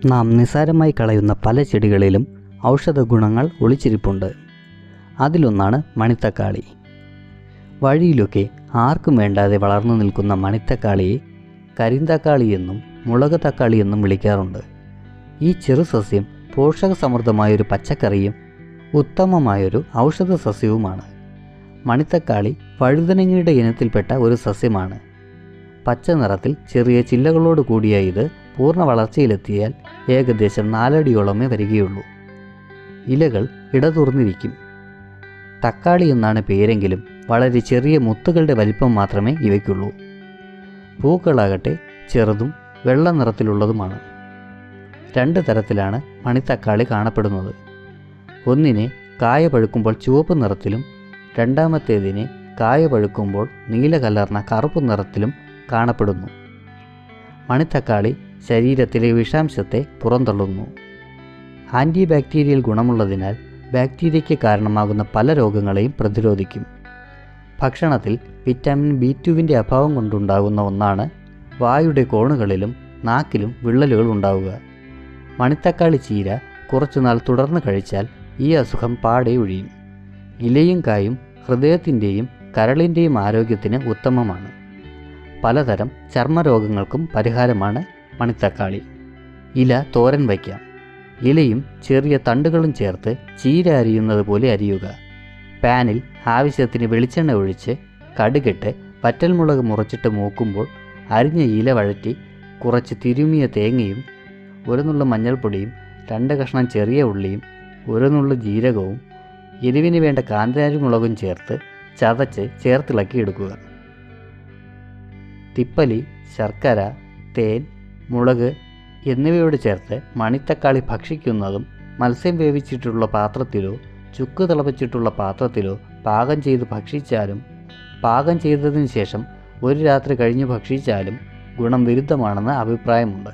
നാം നിസ്സാരമായി കളയുന്ന പല ചെടികളിലും ഔഷധ ഗുണങ്ങൾ ഒളിച്ചിരിപ്പുണ്ട്. അതിലൊന്നാണ് മണിത്തക്കാളി. വഴിയിലൊക്കെ ആർക്കും വേണ്ടാതെ വളർന്നു നിൽക്കുന്ന മണിത്തക്കാളിയെ കരിന്തക്കാളി എന്നും മുളക് തക്കാളി എന്നും വിളിക്കാറുണ്ട്. ഈ ചെറു സസ്യം പോഷകസമൃദ്ധമായൊരു പച്ചക്കറിയും ഉത്തമമായൊരു ഔഷധ സസ്യവുമാണ്. മണിത്തക്കാളി വഴുതനങ്ങയുടെ ഇനത്തിൽപ്പെട്ട ഒരു സസ്യമാണ്. പച്ച നിറത്തിൽ ചെറിയ ചില്ലകളോട് കൂടിയ ഇത് പൂർണ്ണ വളർച്ചയിലെത്തിയാൽ ഏകദേശം 4 അടിയോളമേ വരികയുള്ളൂ. ഇലകൾ ഇടതുറന്നിരിക്കും. തക്കാളി എന്നാണ് പേരെങ്കിലും വളരെ ചെറിയ മുത്തുകളുടെ വലിപ്പം മാത്രമേ ഇവയ്ക്കുള്ളൂ. പൂക്കളാകട്ടെ ചെറുതും വെള്ള നിറത്തിലുള്ളതുമാണ്. 2 തരത്തിലാണ് മണിത്തക്കാളി കാണപ്പെടുന്നത്. ഒന്നിനെ കായ പഴുക്കുമ്പോൾ ചുവപ്പ് നിറത്തിലും രണ്ടാമത്തേതിനെ കായ പഴുക്കുമ്പോൾ നീല കലർന്ന കറുപ്പ് നിറത്തിലും കാണപ്പെടുന്നു. മണിത്തക്കാളി ശരീരത്തിലെ വിഷാംശത്തെ പുറന്തള്ളുന്നു. ആൻറ്റി ബാക്ടീരിയൽ ഗുണമുള്ളതിനാൽ ബാക്ടീരിയയ്ക്ക് കാരണമാകുന്ന പല രോഗങ്ങളെയും പ്രതിരോധിക്കും. ഭക്ഷണത്തിൽ വിറ്റാമിൻ B2 അഭാവം കൊണ്ടുണ്ടാകുന്ന ഒന്നാണ് വായുടെ കോണുകളിലും നാക്കിലും വിള്ളലുകൾ ഉണ്ടാവുക. മണിത്തക്കാളി ചീര കുറച്ചുനാൾ തുടർന്ന് കഴിച്ചാൽ ഈ അസുഖം പാടെ ഒഴിയും. ഇലയും കായും ഹൃദയത്തിൻ്റെയും കരളിൻ്റെയും ആരോഗ്യത്തിന് ഉത്തമമാണ്. പലതരം ചർമ്മരോഗങ്ങൾക്കും പരിഹാരമാണ് മണിത്തക്കാളി. ഇല തോരൻ വയ്ക്കാം. ഇലയും ചെറിയ തണ്ടുകളും ചേർത്ത് ചീര അരിയുന്നത് പോലെ അരിയുക. പാനിൽ ആവശ്യത്തിന് വെളിച്ചെണ്ണ ഒഴിച്ച് കടുകിട്ട് വറ്റൽമുളക് മുറിച്ചിട്ട് മൂക്കുമ്പോൾ അരിഞ്ഞ ഇല വഴറ്റി കുറച്ച് തിരുമിയ തേങ്ങയും 1 നുള്ള മഞ്ഞൾപ്പൊടിയും 2 കഷ്ണം ചെറിയ ഉള്ളിയും 1 നുള്ള ജീരകവും എരിവിന് വേണ്ട കാന്താരി മുളകും ചേർത്ത് ചതച്ച് ചേർത്തിളക്കിയെടുക്കുക. തിപ്പലി, ശർക്കര, തേൻ, മുളക് എന്നിവയോട് ചേർത്ത് മണിത്തക്കാളി ഭക്ഷിക്കുന്നതും മത്സ്യം വേവിച്ചിട്ടുള്ള പാത്രത്തിലോ ചുക്ക് തിളപ്പിച്ചിട്ടുള്ള പാത്രത്തിലോ പാകം ചെയ്ത് ഭക്ഷിച്ചാലും പാകം ചെയ്തതിന് ശേഷം 1 രാത്രി കഴിഞ്ഞ് ഭക്ഷിച്ചാലും ഗുണം വിരുദ്ധമാണെന്ന് അഭിപ്രായമുണ്ട്.